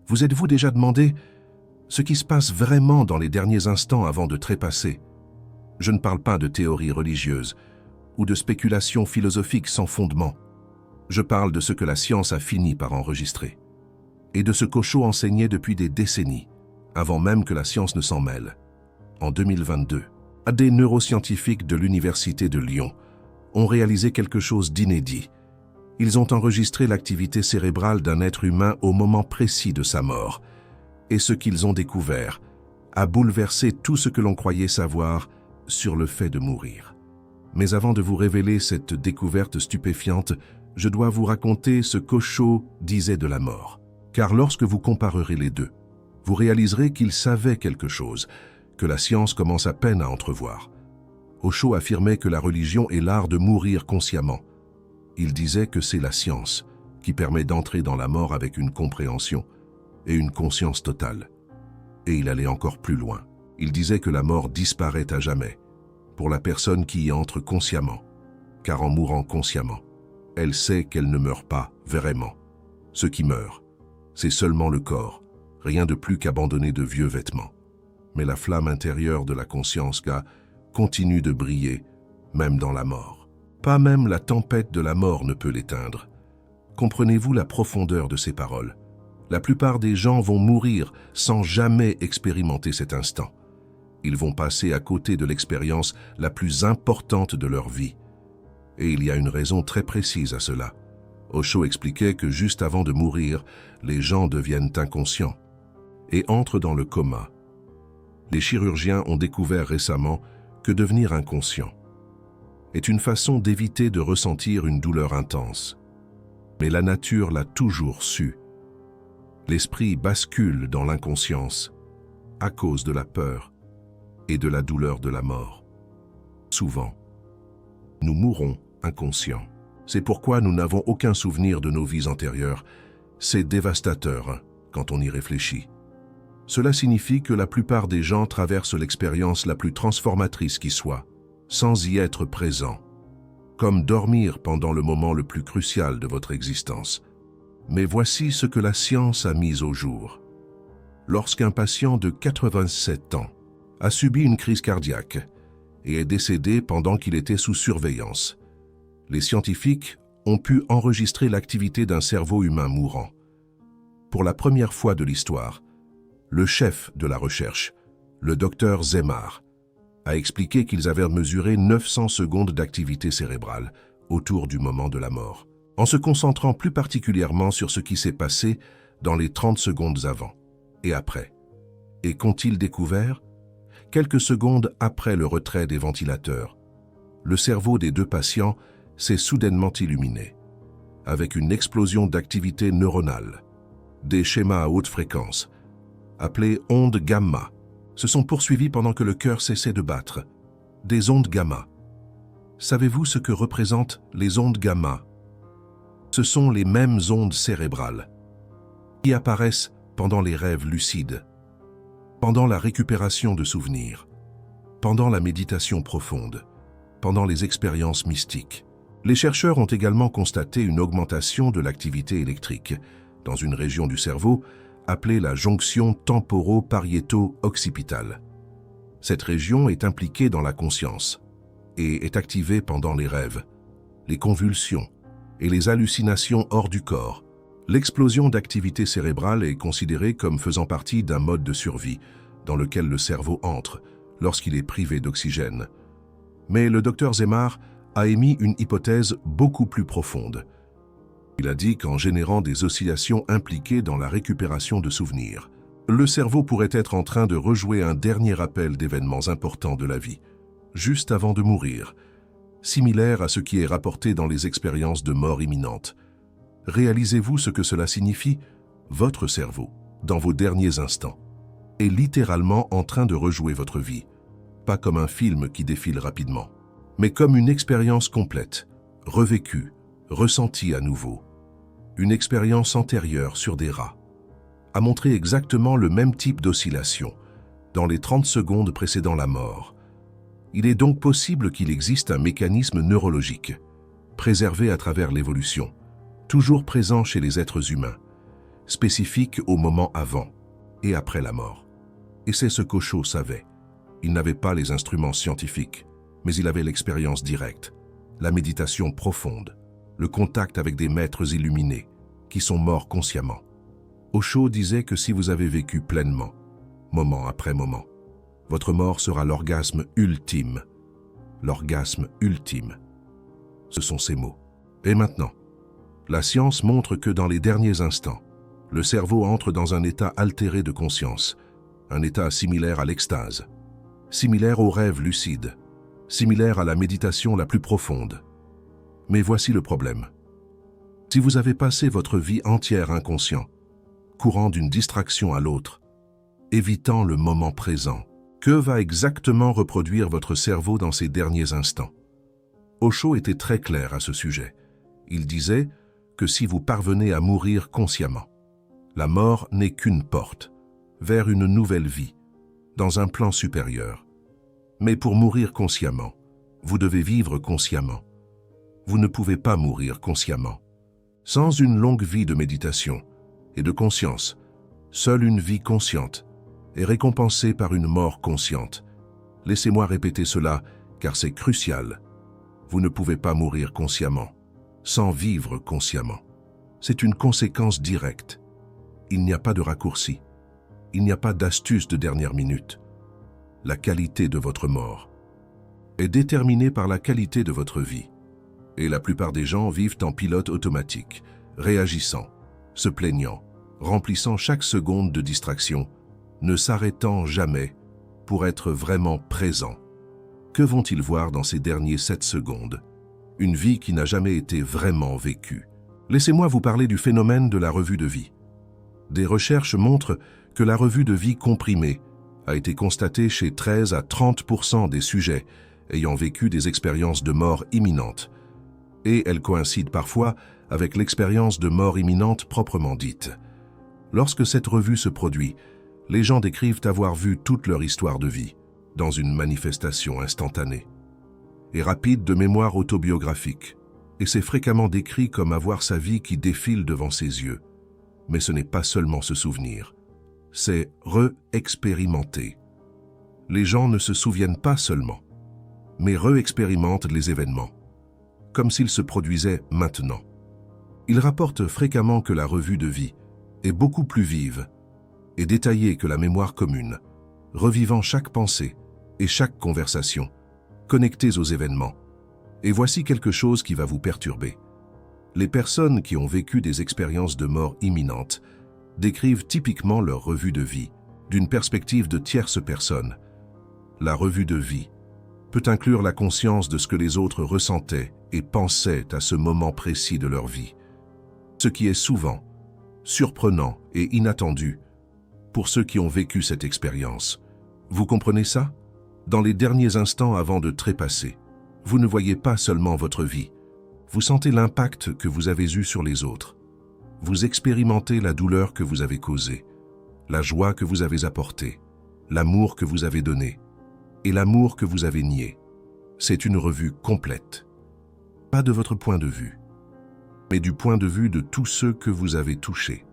Vous êtes-vous déjà demandé ce qui se passe vraiment dans les derniers instants avant de trépasser? Je ne parle pas de théories religieuses ou de spéculations philosophiques sans fondement. Je parle de ce que la science a fini par enregistrer et de ce qu'Osho enseignait depuis des décennies, avant même que la science ne s'en mêle. En 2022, des neuroscientifiques de l'Université de Lyon ont réalisé quelque chose d'inédit. Ils ont enregistré l'activité cérébrale d'un être humain au moment précis de sa mort, et ce qu'ils ont découvert a bouleversé tout ce que l'on croyait savoir sur le fait de mourir. Mais avant de vous révéler cette découverte stupéfiante, je dois vous raconter ce qu'Osho disait de la mort. Car lorsque vous comparerez les deux, vous réaliserez qu'il savait quelque chose que la science commence à peine à entrevoir. Osho affirmait que la religion est l'art de mourir consciemment. Il disait que c'est la science qui permet d'entrer dans la mort avec une compréhension et une conscience totale. Et il allait encore plus loin. Il disait que la mort disparaît à jamais pour la personne qui y entre consciemment, car en mourant consciemment, elle sait qu'elle ne meurt pas vraiment. Ce qui meurt, c'est seulement le corps, rien de plus qu'abandonné de vieux vêtements. Mais la flamme intérieure de la conscience continue de briller, même dans la mort. Pas même la tempête de la mort ne peut l'éteindre. Comprenez-vous la profondeur de ces paroles? La plupart des gens vont mourir sans jamais expérimenter cet instant. Ils vont passer à côté de l'expérience la plus importante de leur vie. Et il y a une raison très précise à cela. Osho expliquait que juste avant de mourir, les gens deviennent inconscients et entrent dans le coma. Les chirurgiens ont découvert récemment que devenir inconscient est une façon d'éviter de ressentir une douleur intense. Mais la nature l'a toujours su. L'esprit bascule dans l'inconscience à cause de la peur et de la douleur de la mort. Souvent, nous mourrons inconscients. C'est pourquoi nous n'avons aucun souvenir de nos vies antérieures. C'est dévastateur quand on y réfléchit. Cela signifie que la plupart des gens traversent l'expérience la plus transformatrice qui soit, sans y être présents, comme dormir pendant le moment le plus crucial de votre existence. Mais voici ce que la science a mis au jour. Lorsqu'un patient de 87 ans a subi une crise cardiaque et est décédé pendant qu'il était sous surveillance, les scientifiques ont pu enregistrer l'activité d'un cerveau humain mourant. Pour la première fois de l'histoire, le chef de la recherche, le docteur Zemar, a expliqué qu'ils avaient mesuré 900 secondes d'activité cérébrale autour du moment de la mort, en se concentrant plus particulièrement sur ce qui s'est passé dans les 30 secondes avant et après. Et qu'ont-ils découvert? Quelques secondes après le retrait des ventilateurs, le cerveau des deux patients s'est soudainement illuminé, avec une explosion d'activité neuronale. Des schémas à haute fréquence, appelés ondes gamma, se sont poursuivis pendant que le cœur cessait de battre. Des ondes gamma. Savez-vous ce que représentent les ondes gamma? Ce sont les mêmes ondes cérébrales qui apparaissent pendant les rêves lucides, pendant la récupération de souvenirs, pendant la méditation profonde, pendant les expériences mystiques. Les chercheurs ont également constaté une augmentation de l'activité électrique dans une région du cerveau appelée la jonction temporo-pariéto-occipitale. Cette région est impliquée dans la conscience et est activée pendant les rêves, les convulsions et les hallucinations hors du corps. L'explosion d'activité cérébrale est considérée comme faisant partie d'un mode de survie dans lequel le cerveau entre lorsqu'il est privé d'oxygène. Mais le docteur Zemar a émis une hypothèse beaucoup plus profonde. Il a dit qu'en générant des oscillations impliquées dans la récupération de souvenirs, le cerveau pourrait être en train de rejouer un dernier rappel d'événements importants de la vie, juste avant de mourir, similaire à ce qui est rapporté dans les expériences de mort imminente. Réalisez-vous ce que cela signifie? Votre cerveau, dans vos derniers instants, est littéralement en train de rejouer votre vie, pas comme un film qui défile rapidement, mais comme une expérience complète, revécue, ressentie à nouveau. Une expérience antérieure sur des rats a montré exactement le même type d'oscillation dans les 30 secondes précédant la mort. Il est donc possible qu'il existe un mécanisme neurologique, préservé à travers l'évolution, toujours présent chez les êtres humains, spécifique au moment avant et après la mort. Et c'est ce qu'Osho savait. Il n'avait pas les instruments scientifiques, mais il avait l'expérience directe, la méditation profonde, le contact avec des maîtres illuminés qui sont morts consciemment. Osho disait que si vous avez vécu pleinement, moment après moment, votre mort sera l'orgasme ultime. L'orgasme ultime. Ce sont ces mots. Et maintenant, la science montre que dans les derniers instants, le cerveau entre dans un état altéré de conscience, un état similaire à l'extase, similaire au rêve lucide, similaire à la méditation la plus profonde. Mais voici le problème. Si vous avez passé votre vie entière inconscient, courant d'une distraction à l'autre, évitant le moment présent, que va exactement reproduire votre cerveau dans ces derniers instants? Osho était très clair à ce sujet. Il disait que si vous parvenez à mourir consciemment, la mort n'est qu'une porte vers une nouvelle vie, dans un plan supérieur. Mais pour mourir consciemment, vous devez vivre consciemment. Vous ne pouvez pas mourir consciemment. Sans une longue vie de méditation et de conscience, seule une vie consciente est récompensée par une mort consciente. Laissez-moi répéter cela, car c'est crucial. Vous ne pouvez pas mourir consciemment, sans vivre consciemment. C'est une conséquence directe. Il n'y a pas de raccourci. Il n'y a pas d'astuce de dernière minute. La qualité de votre mort est déterminée par la qualité de votre vie. Et la plupart des gens vivent en pilote automatique, réagissant, se plaignant, remplissant chaque seconde de distraction, ne s'arrêtant jamais pour être vraiment présent. Que vont-ils voir dans ces derniers 7 secondes? Une vie qui n'a jamais été vraiment vécue. Laissez-moi vous parler du phénomène de la revue de vie. Des recherches montrent que la revue de vie comprimée a été constatée chez 13 à 30% des sujets ayant vécu des expériences de mort imminente. Et elle coïncide parfois avec l'expérience de mort imminente proprement dite. Lorsque cette revue se produit, les gens décrivent avoir vu toute leur histoire de vie dans une manifestation instantanée et rapide de mémoire autobiographique. Et c'est fréquemment décrit comme avoir sa vie qui défile devant ses yeux. Mais ce n'est pas seulement se souvenir, c'est re-expérimenter. Les gens ne se souviennent pas seulement, mais re-expérimentent les événements, comme s'ils se produisaient maintenant. Ils rapportent fréquemment que la revue de vie est beaucoup plus vive et détaillée que la mémoire commune, revivant chaque pensée et chaque conversation, connectées aux événements. Et voici quelque chose qui va vous perturber. Les personnes qui ont vécu des expériences de mort imminente décrivent typiquement leur revue de vie d'une perspective de tierce personne. La revue de vie peut inclure la conscience de ce que les autres ressentaient et pensaient à ce moment précis de leur vie, ce qui est souvent surprenant et inattendu pour ceux qui ont vécu cette expérience. Vous comprenez ça? Dans les derniers instants avant de trépasser, vous ne voyez pas seulement votre vie, vous sentez l'impact que vous avez eu sur les autres. Vous expérimentez la douleur que vous avez causée, la joie que vous avez apportée, l'amour que vous avez donné et l'amour que vous avez nié. C'est une revue complète. Pas de votre point de vue, mais du point de vue de tous ceux que vous avez touchés.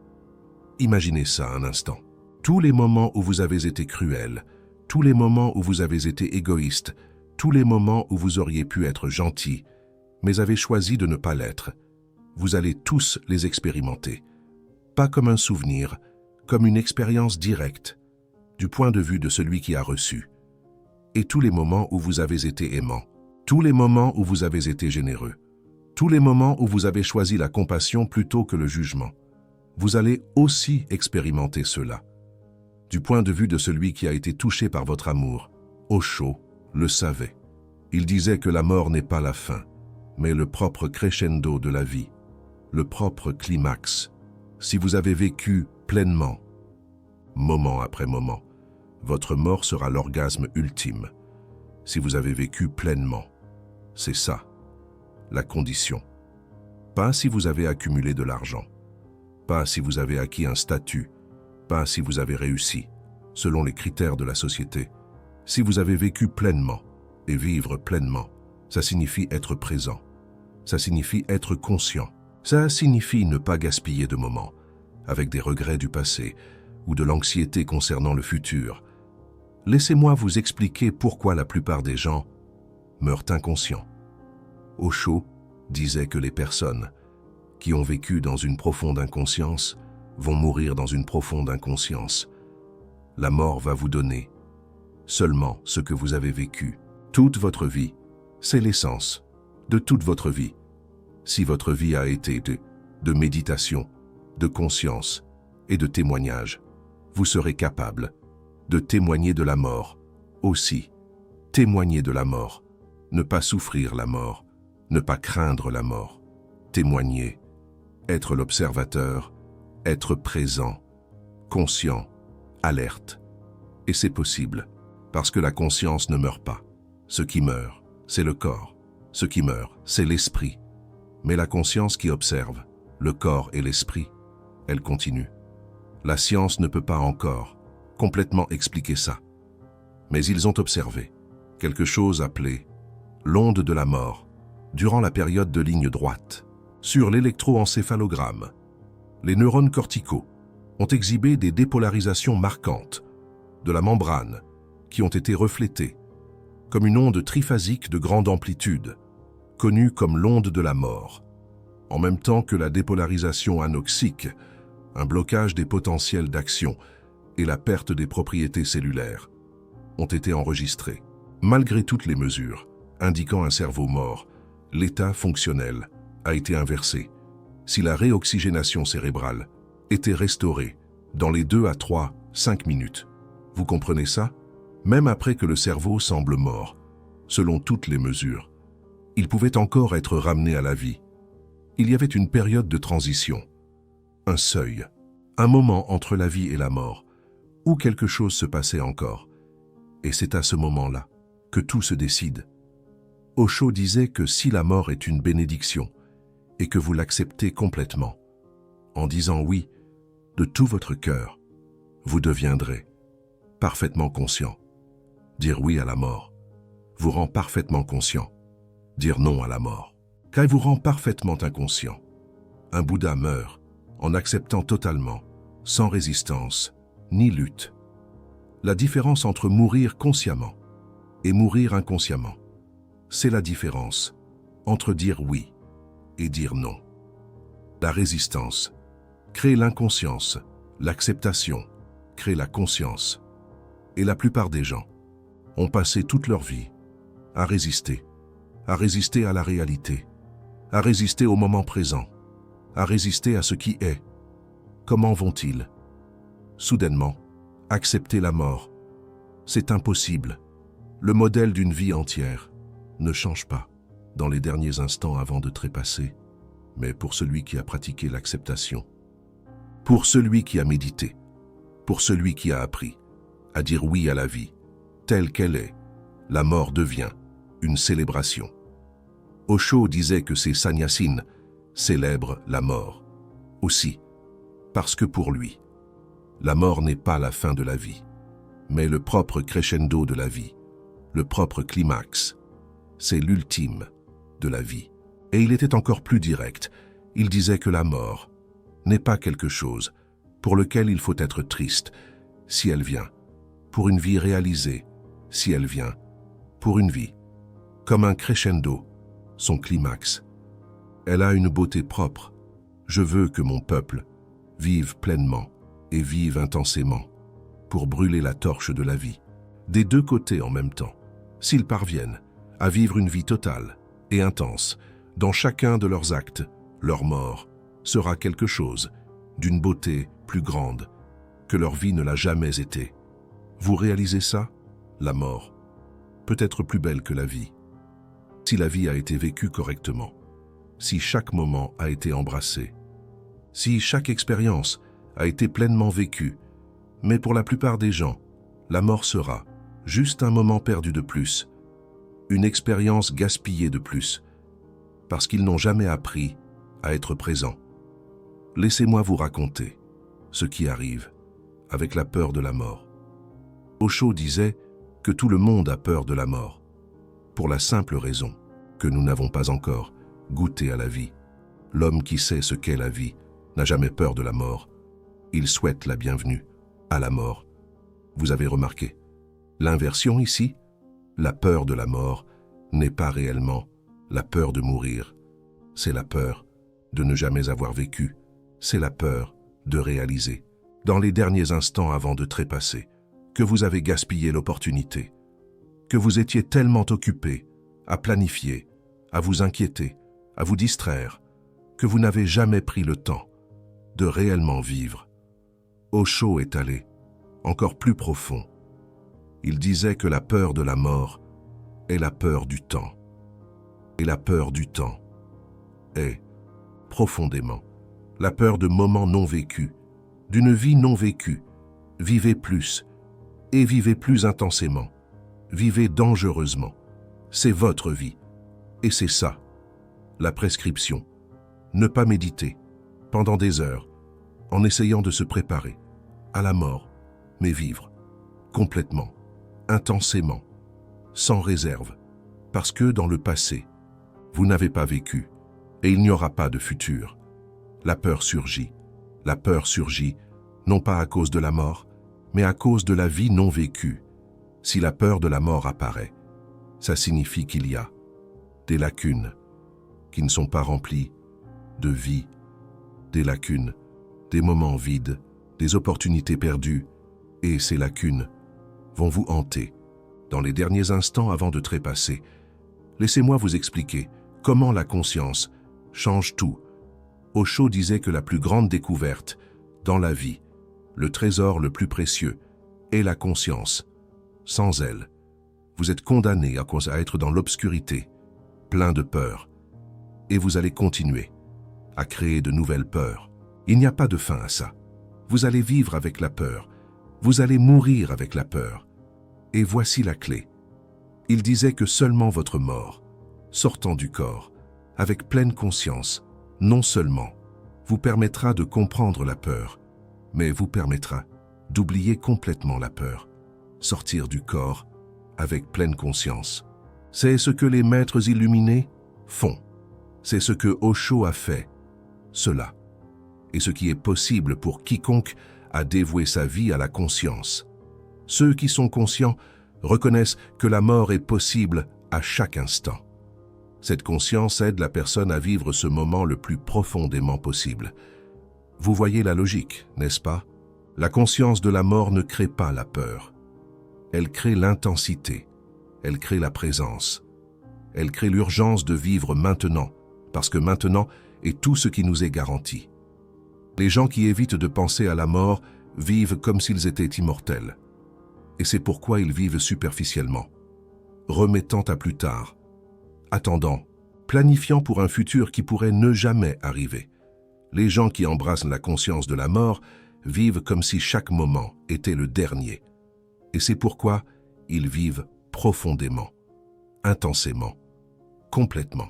Imaginez ça un instant. Tous les moments où vous avez été cruel, tous les moments où vous avez été égoïste, tous les moments où vous auriez pu être gentil, mais avez choisi de ne pas l'être, vous allez tous les expérimenter. Pas comme un souvenir, comme une expérience directe, du point de vue de celui qui a reçu. Et tous les moments où vous avez été aimant, tous les moments où vous avez été généreux, tous les moments où vous avez choisi la compassion plutôt que le jugement, vous allez aussi expérimenter cela. Du point de vue de celui qui a été touché par votre amour, Osho le savait. Il disait que la mort n'est pas la fin, mais le propre crescendo de la vie, le propre climax. Si vous avez vécu pleinement, moment après moment, votre mort sera l'orgasme ultime. Si vous avez vécu pleinement, c'est ça, la condition. Pas si vous avez accumulé de l'argent, pas si vous avez acquis un statut, pas si vous avez réussi, selon les critères de la société. Si vous avez vécu pleinement, et vivre pleinement, ça signifie être présent, ça signifie être conscient, ça signifie ne pas gaspiller de moments, avec des regrets du passé ou de l'anxiété concernant le futur. Laissez-moi vous expliquer pourquoi la plupart des gens meurent inconscients. Osho disait que les personnes qui ont vécu dans une profonde inconscience vont mourir dans une profonde inconscience. La mort va vous donner seulement ce que vous avez vécu. Toute votre vie, c'est l'essence de toute votre vie. Si votre vie a été de méditation, de conscience et de témoignage, vous serez capable de témoigner de la mort aussi. Témoigner de la mort, ne pas souffrir la mort, ne pas craindre la mort. Témoigner, être l'observateur, être présent, conscient, alerte. Et c'est possible, parce que la conscience ne meurt pas. Ce qui meurt, c'est le corps. Ce qui meurt, c'est l'esprit. Mais la conscience qui observe, le corps et l'esprit, elle continue. La science ne peut pas encore complètement expliquer ça. Mais ils ont observé quelque chose appelé l'onde de la mort durant la période de ligne droite. Sur l'électroencéphalogramme, les neurones corticaux ont exhibé des dépolarisations marquantes de la membrane qui ont été reflétées comme une onde triphasique de grande amplitude, connue comme l'onde de la mort, en même temps que la dépolarisation anoxique, un blocage des potentiels d'action et la perte des propriétés cellulaires, ont été enregistrés. Malgré toutes les mesures indiquant un cerveau mort, l'état fonctionnel a été inversé. Si la réoxygénation cérébrale était restaurée dans les 2 à 5 minutes, vous comprenez ça? Même après que le cerveau semble mort, selon toutes les mesures, il pouvait encore être ramené à la vie. Il y avait une période de transition, un seuil, un moment entre la vie et la mort, où quelque chose se passait encore. Et c'est à ce moment-là que tout se décide. Osho disait que si la mort est une bénédiction et que vous l'acceptez complètement, en disant oui de tout votre cœur, vous deviendrez parfaitement conscient. Dire oui à la mort vous rend parfaitement conscient. Dire non à la mort, car il vous rend parfaitement inconscient. Un Bouddha meurt en acceptant totalement, sans résistance ni lutte. La différence entre mourir consciemment et mourir inconsciemment, c'est la différence entre dire oui et dire non. La résistance crée l'inconscience, l'acceptation crée la conscience. Et la plupart des gens ont passé toute leur vie à résister à la réalité, à résister au moment présent, à résister à ce qui est. Comment vont-ils soudainement accepter la mort? C'est impossible. Le modèle d'une vie entière ne change pas dans les derniers instants avant de trépasser, mais pour celui qui a pratiqué l'acceptation, pour celui qui a médité, pour celui qui a appris à dire oui à la vie, telle qu'elle est, la mort devient une célébration. Osho disait que ces sannyasins célèbrent la mort aussi, parce que pour lui, la mort n'est pas la fin de la vie, mais le propre crescendo de la vie, le propre climax, c'est l'ultime de la vie. Et il était encore plus direct, il disait que la mort n'est pas quelque chose pour lequel il faut être triste si elle vient, pour une vie réalisée si elle vient, pour une vie, comme un crescendo, son climax. Elle a une beauté propre. Je veux que mon peuple vive pleinement et vive intensément pour brûler la torche de la vie, des deux côtés en même temps, s'ils parviennent à vivre une vie totale et intense dans chacun de leurs actes, leur mort sera quelque chose d'une beauté plus grande que leur vie ne l'a jamais été. Vous réalisez ça? La mort peut être plus belle que la vie. Si la vie a été vécue correctement, si chaque moment a été embrassé, si chaque expérience a été pleinement vécue, mais pour la plupart des gens, la mort sera juste un moment perdu de plus, une expérience gaspillée de plus, parce qu'ils n'ont jamais appris à être présents. Laissez-moi vous raconter ce qui arrive avec la peur de la mort. Osho disait que tout le monde a peur de la mort, pour la simple raison que nous n'avons pas encore goûté à la vie. L'homme qui sait ce qu'est la vie n'a jamais peur de la mort, Il souhaite la bienvenue à la mort. Vous avez remarqué, l'inversion ici, la peur de la mort, n'est pas réellement la peur de mourir. C'est la peur de ne jamais avoir vécu. C'est la peur de réaliser, dans les derniers instants avant de trépasser, que vous avez gaspillé l'opportunité, que vous étiez tellement occupé à planifier, à vous inquiéter, à vous distraire, que vous n'avez jamais pris le temps de réellement vivre. Osho est allé encore plus profond. Il disait que la peur de la mort est la peur du temps. Et la peur du temps est, profondément, la peur de moments non vécus, d'une vie non vécue. Vivez plus, et vivez plus intensément. Vivez dangereusement. C'est votre vie. Et c'est ça, la prescription. Ne pas méditer, pendant des heures, en essayant de se préparer à la mort, mais vivre, complètement, intensément, sans réserve, parce que dans le passé, vous n'avez pas vécu, et il n'y aura pas de futur. La peur surgit, non pas à cause de la mort, mais à cause de la vie non vécue. Si la peur de la mort apparaît, ça signifie qu'il y a des lacunes qui ne sont pas remplies de vie, des lacunes, des moments vides, des opportunités perdues, et ces lacunes vont vous hanter dans les derniers instants avant de trépasser. Laissez-moi vous expliquer comment la conscience change tout. Osho disait que la plus grande découverte dans la vie, le trésor le plus précieux, est la conscience. Sans elle, vous êtes condamné à être dans l'obscurité, plein de peur, et vous allez continuer à créer de nouvelles peurs. Il n'y a pas de fin à ça. Vous allez vivre avec la peur, vous allez mourir avec la peur. Et voici la clé. Il disait que seulement votre mort, sortant du corps, avec pleine conscience, non seulement vous permettra de comprendre la peur, mais vous permettra d'oublier complètement la peur. Sortir du corps avec pleine conscience. C'est ce que les maîtres illuminés font. C'est ce que Osho a fait. Cela est ce qui est possible pour quiconque a dévoué sa vie à la conscience. Ceux qui sont conscients reconnaissent que la mort est possible à chaque instant. Cette conscience aide la personne à vivre ce moment le plus profondément possible. Vous voyez la logique, n'est-ce pas? La conscience de la mort ne crée pas la peur. Elle crée l'intensité, elle crée la présence, elle crée l'urgence de vivre maintenant, parce que maintenant est tout ce qui nous est garanti. Les gens qui évitent de penser à la mort vivent comme s'ils étaient immortels. Et c'est pourquoi ils vivent superficiellement, remettant à plus tard, attendant, planifiant pour un futur qui pourrait ne jamais arriver. Les gens qui embrassent la conscience de la mort vivent comme si chaque moment était le dernier. Et c'est pourquoi ils vivent profondément, intensément, complètement.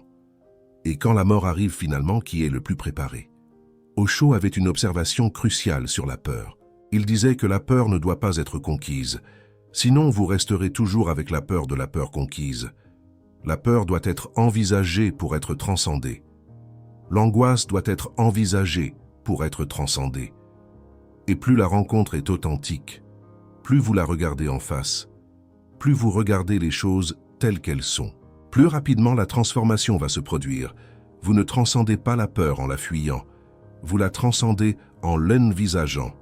Et quand la mort arrive finalement, qui est le plus préparé? Osho avait une observation cruciale sur la peur. Il disait que la peur ne doit pas être conquise, sinon vous resterez toujours avec la peur de la peur conquise. La peur doit être envisagée pour être transcendée. L'angoisse doit être envisagée pour être transcendée. Et plus la rencontre est authentique, plus vous la regardez en face, plus vous regardez les choses telles qu'elles sont, plus rapidement la transformation va se produire. Vous ne transcendez pas la peur en la fuyant, vous la transcendez en l'envisageant,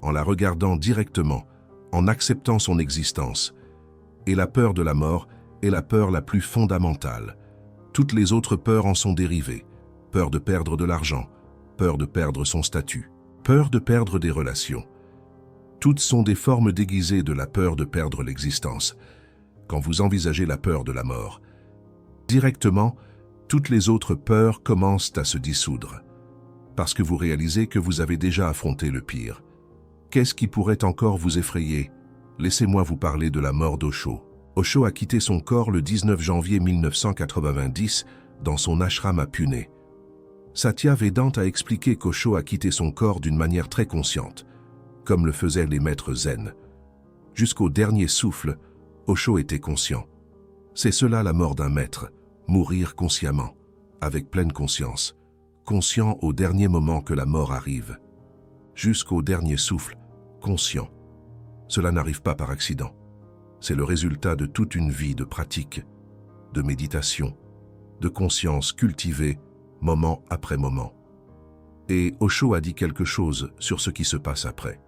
en la regardant directement, en acceptant son existence. Et la peur de la mort est la peur la plus fondamentale. Toutes les autres peurs en sont dérivées. Peur de perdre de l'argent, peur de perdre son statut, peur de perdre des relations. Toutes sont des formes déguisées de la peur de perdre l'existence. Quand vous envisagez la peur de la mort, directement, toutes les autres peurs commencent à se dissoudre, parce que vous réalisez que vous avez déjà affronté le pire. Qu'est-ce qui pourrait encore vous effrayer? Laissez-moi vous parler de la mort d'Osho. Osho a quitté son corps le 19 janvier 1990 dans son ashram à Pune. Satya Vedanta a expliqué qu'Osho a quitté son corps d'une manière très consciente, comme le faisaient les maîtres zen. Jusqu'au dernier souffle, Osho était conscient. C'est cela la mort d'un maître, mourir consciemment, avec pleine conscience, conscient au dernier moment que la mort arrive. jusqu'au dernier souffle, conscient. Cela n'arrive pas par accident. C'est le résultat de toute une vie de pratique, de méditation, de conscience cultivée moment après moment. Et Osho a dit quelque chose sur ce qui se passe après.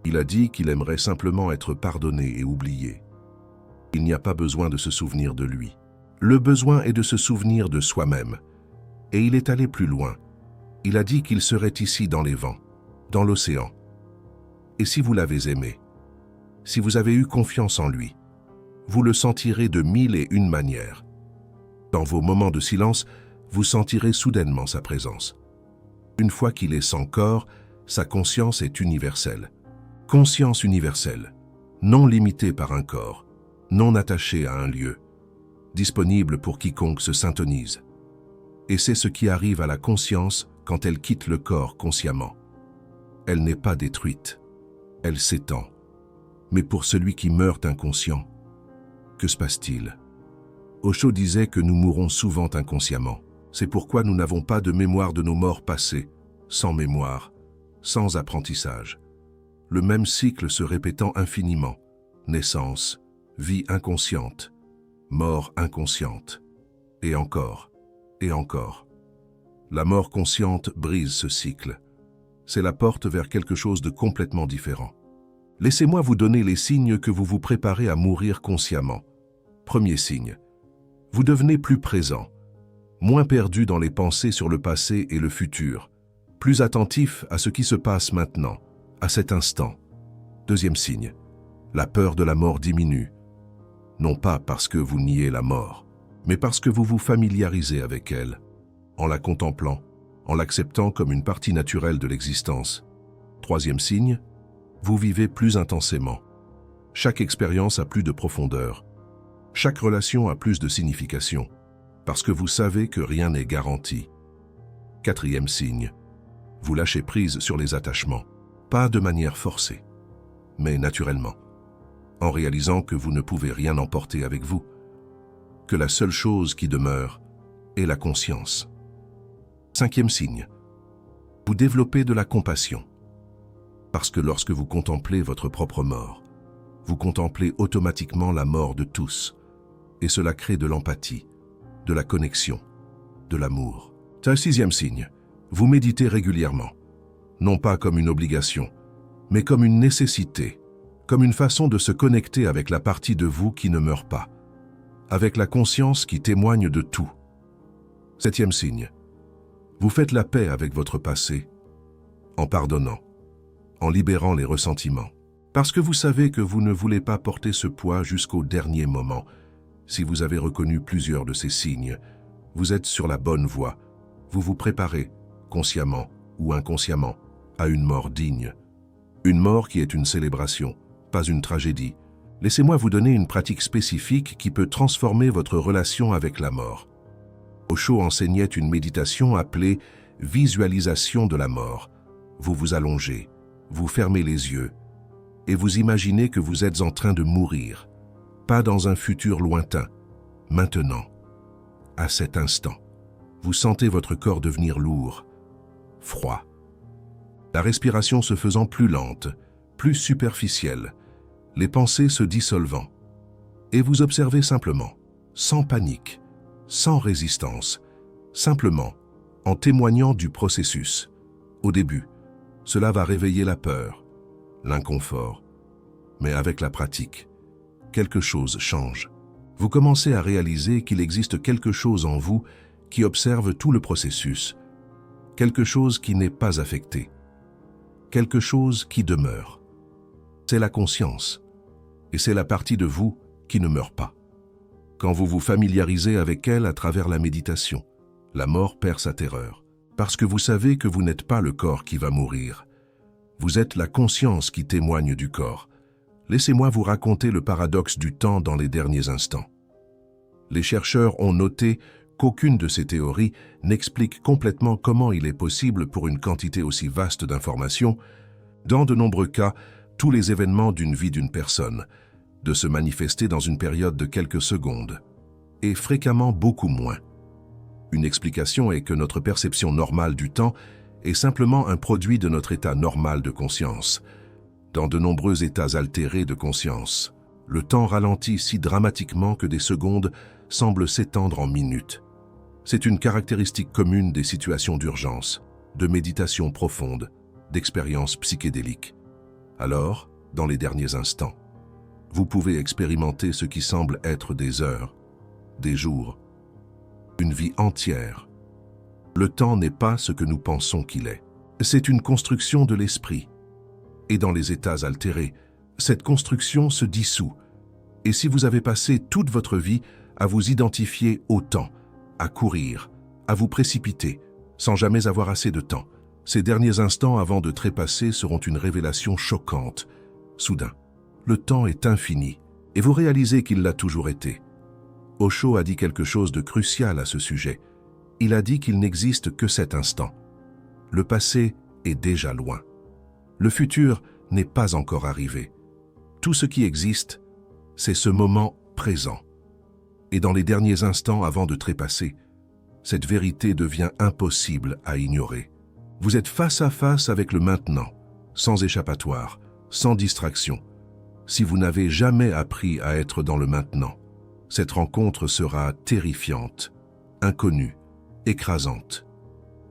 Il a dit qu'il aimerait simplement être pardonné et oublié. Il n'y a pas besoin de se souvenir de lui. Le besoin est de se souvenir de soi-même. Et il est allé plus loin. Il a dit qu'il serait ici dans les vents, dans l'océan. Et si vous l'avez aimé, si vous avez eu confiance en lui, vous le sentirez de 1001 manières. Dans vos moments de silence, vous sentirez soudainement sa présence. Une fois qu'il est sans corps, sa conscience est universelle. Conscience universelle, non limitée par un corps, non attachée à un lieu, disponible pour quiconque se syntonise. Et c'est ce qui arrive à la conscience quand elle quitte le corps consciemment. Elle n'est pas détruite, elle s'étend. Mais pour celui qui meurt inconscient, que se passe-t-il? Osho disait que nous mourons souvent inconsciemment. C'est pourquoi nous n'avons pas de mémoire de nos morts passées, sans mémoire, sans apprentissage. Le même cycle se répétant infiniment. Naissance, vie inconsciente, mort inconsciente. Et encore, et encore. La mort consciente brise ce cycle. C'est la porte vers quelque chose de complètement différent. Laissez-moi vous donner les signes que vous vous préparez à mourir consciemment. Premier signe. Vous devenez plus présent, moins perdu dans les pensées sur le passé et le futur, plus attentif à ce qui se passe maintenant, à cet instant. Deuxième signe. La peur de la mort diminue. Non pas parce que vous niez la mort, mais parce que vous vous familiarisez avec elle, en la contemplant, en l'acceptant comme une partie naturelle de l'existence. Troisième signe. Vous vivez plus intensément. Chaque expérience a plus de profondeur. Chaque relation a plus de signification, parce que vous savez que rien n'est garanti. Quatrième signe. Vous lâchez prise sur les attachements, pas de manière forcée, mais naturellement, en réalisant que vous ne pouvez rien emporter avec vous, que la seule chose qui demeure est la conscience. Cinquième signe. Vous développez de la compassion. Parce que lorsque vous contemplez votre propre mort, vous contemplez automatiquement la mort de tous, et cela crée de l'empathie, de la connexion, de l'amour. Sixième signe, vous méditez régulièrement, non pas comme une obligation, mais comme une nécessité, comme une façon de se connecter avec la partie de vous qui ne meurt pas, avec la conscience qui témoigne de tout. Septième signe, vous faites la paix avec votre passé, en pardonnant, en libérant les ressentiments. Parce que vous savez que vous ne voulez pas porter ce poids jusqu'au dernier moment. Si vous avez reconnu plusieurs de ces signes, vous êtes sur la bonne voie. Vous vous préparez, consciemment ou inconsciemment, à une mort digne. Une mort qui est une célébration, pas une tragédie. Laissez-moi vous donner une pratique spécifique qui peut transformer votre relation avec la mort. Osho enseignait une méditation appelée « visualisation de la mort ». Vous vous allongez, vous fermez les yeux et vous imaginez que vous êtes en train de mourir, pas dans un futur lointain, maintenant, à cet instant. Vous sentez votre corps devenir lourd, froid. La respiration se faisant plus lente, plus superficielle, les pensées se dissolvant. Et vous observez simplement, sans panique, sans résistance, simplement, en témoignant du processus. Au début, cela va réveiller la peur, l'inconfort. Mais avec la pratique, quelque chose change. Vous commencez à réaliser qu'il existe quelque chose en vous qui observe tout le processus, quelque chose qui n'est pas affecté, quelque chose qui demeure. C'est la conscience, et c'est la partie de vous qui ne meurt pas. Quand vous vous familiarisez avec elle à travers la méditation, la mort perd sa terreur, parce que vous savez que vous n'êtes pas le corps qui va mourir. Vous êtes la conscience qui témoigne du corps. Laissez-moi vous raconter le paradoxe du temps dans les derniers instants. Les chercheurs ont noté qu'aucune de ces théories n'explique complètement comment il est possible pour une quantité aussi vaste d'informations, dans de nombreux cas, tous les événements d'une vie d'une personne, de se manifester dans une période de quelques secondes, et fréquemment beaucoup moins. Une explication est que notre perception normale du temps est simplement un produit de notre état normal de conscience. Dans de nombreux états altérés de conscience, le temps ralentit si dramatiquement que des secondes semblent s'étendre en minutes. C'est une caractéristique commune des situations d'urgence, de méditation profonde, d'expériences psychédéliques. Alors, dans les derniers instants, vous pouvez expérimenter ce qui semble être des heures, des jours, une vie entière. Le temps n'est pas ce que nous pensons qu'il est. C'est une construction de l'esprit. Et dans les états altérés, cette construction se dissout. Et si vous avez passé toute votre vie à vous identifier au temps, à courir, à vous précipiter, sans jamais avoir assez de temps, ces derniers instants avant de trépasser seront une révélation choquante. Soudain, le temps est infini, et vous réalisez qu'il l'a toujours été. Osho a dit quelque chose de crucial à ce sujet. Il a dit qu'il n'existe que cet instant. Le passé est déjà loin. Le futur n'est pas encore arrivé. Tout ce qui existe, c'est ce moment présent. Et dans les derniers instants avant de trépasser, cette vérité devient impossible à ignorer. Vous êtes face à face avec le maintenant, sans échappatoire, sans distraction. Si vous n'avez jamais appris à être dans le maintenant, cette rencontre sera terrifiante, inconnue, écrasante.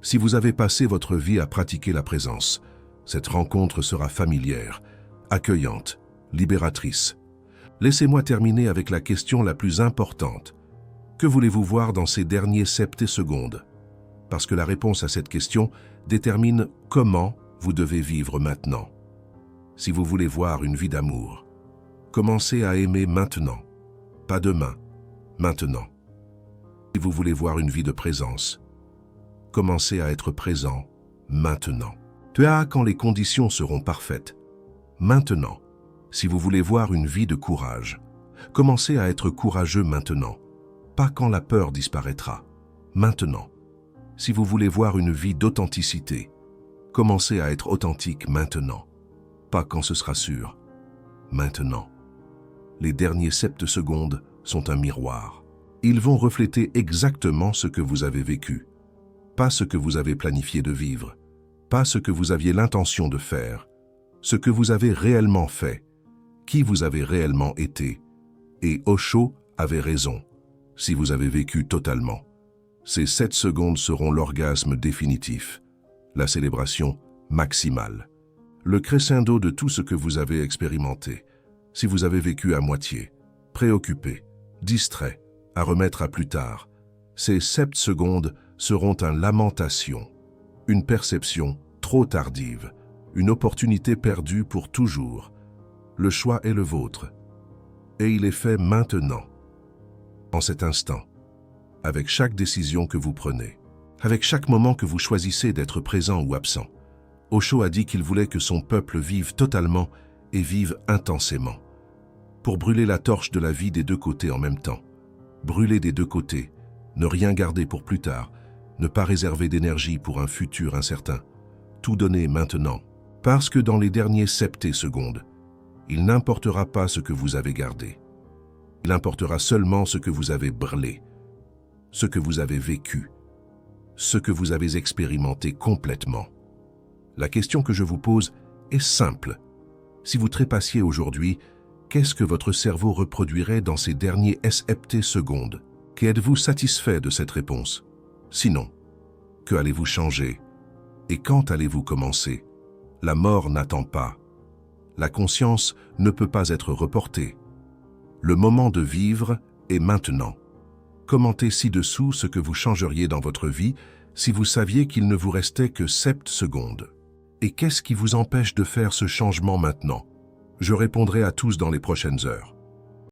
Si vous avez passé votre vie à pratiquer la présence, cette rencontre sera familière, accueillante, libératrice. Laissez-moi terminer avec la question la plus importante. Que voulez-vous voir dans ces derniers septésecondes? Parce que la réponse à cette question détermine comment vous devez vivre maintenant. Si vous voulez voir une vie d'amour, commencez à aimer maintenant, pas demain, maintenant. Si vous voulez voir une vie de présence, commencez à être présent maintenant. Quand les conditions seront parfaites. Maintenant, si vous voulez voir une vie de courage, commencez à être courageux maintenant, pas quand la peur disparaîtra. Maintenant, si vous voulez voir une vie d'authenticité, commencez à être authentique maintenant, pas quand ce sera sûr. Maintenant. Les derniers septésecondes sont un miroir. Ils vont refléter exactement ce que vous avez vécu, pas ce que vous avez planifié de vivre, pas ce que vous aviez l'intention de faire, ce que vous avez réellement fait, qui vous avez réellement été. Et Osho avait raison, si vous avez vécu totalement. Ces 7 secondes seront l'orgasme définitif, la célébration maximale, le crescendo de tout ce que vous avez expérimenté. Si vous avez vécu à moitié, préoccupé, distrait, à remettre à plus tard, ces 7 secondes seront une lamentation, une perception trop tardive, une opportunité perdue pour toujours. Le choix est le vôtre, et il est fait maintenant, en cet instant, avec chaque décision que vous prenez, avec chaque moment que vous choisissez d'être présent ou absent. Osho a dit qu'il voulait que son peuple vive totalement et vive intensément. Pour brûler la torche de la vie des deux côtés en même temps. Brûler des deux côtés, ne rien garder pour plus tard, ne pas réserver d'énergie pour un futur incertain. Tout donner maintenant, parce que dans les derniers septésecondes, il n'importera pas ce que vous avez gardé. Il importera seulement ce que vous avez brûlé, ce que vous avez vécu, ce que vous avez expérimenté complètement. La question que je vous pose est simple. Si vous trépassiez aujourd'hui, qu'est-ce que votre cerveau reproduirait dans ces derniers septésecondes? Êtes-vous satisfait de cette réponse? Sinon, que allez-vous changer? Et quand allez-vous commencer? La mort n'attend pas. La conscience ne peut pas être reportée. Le moment de vivre est maintenant. Commentez ci-dessous ce que vous changeriez dans votre vie si vous saviez qu'il ne vous restait que 7 secondes. Et qu'est-ce qui vous empêche de faire ce changement maintenant? Je répondrai à tous dans les prochaines heures.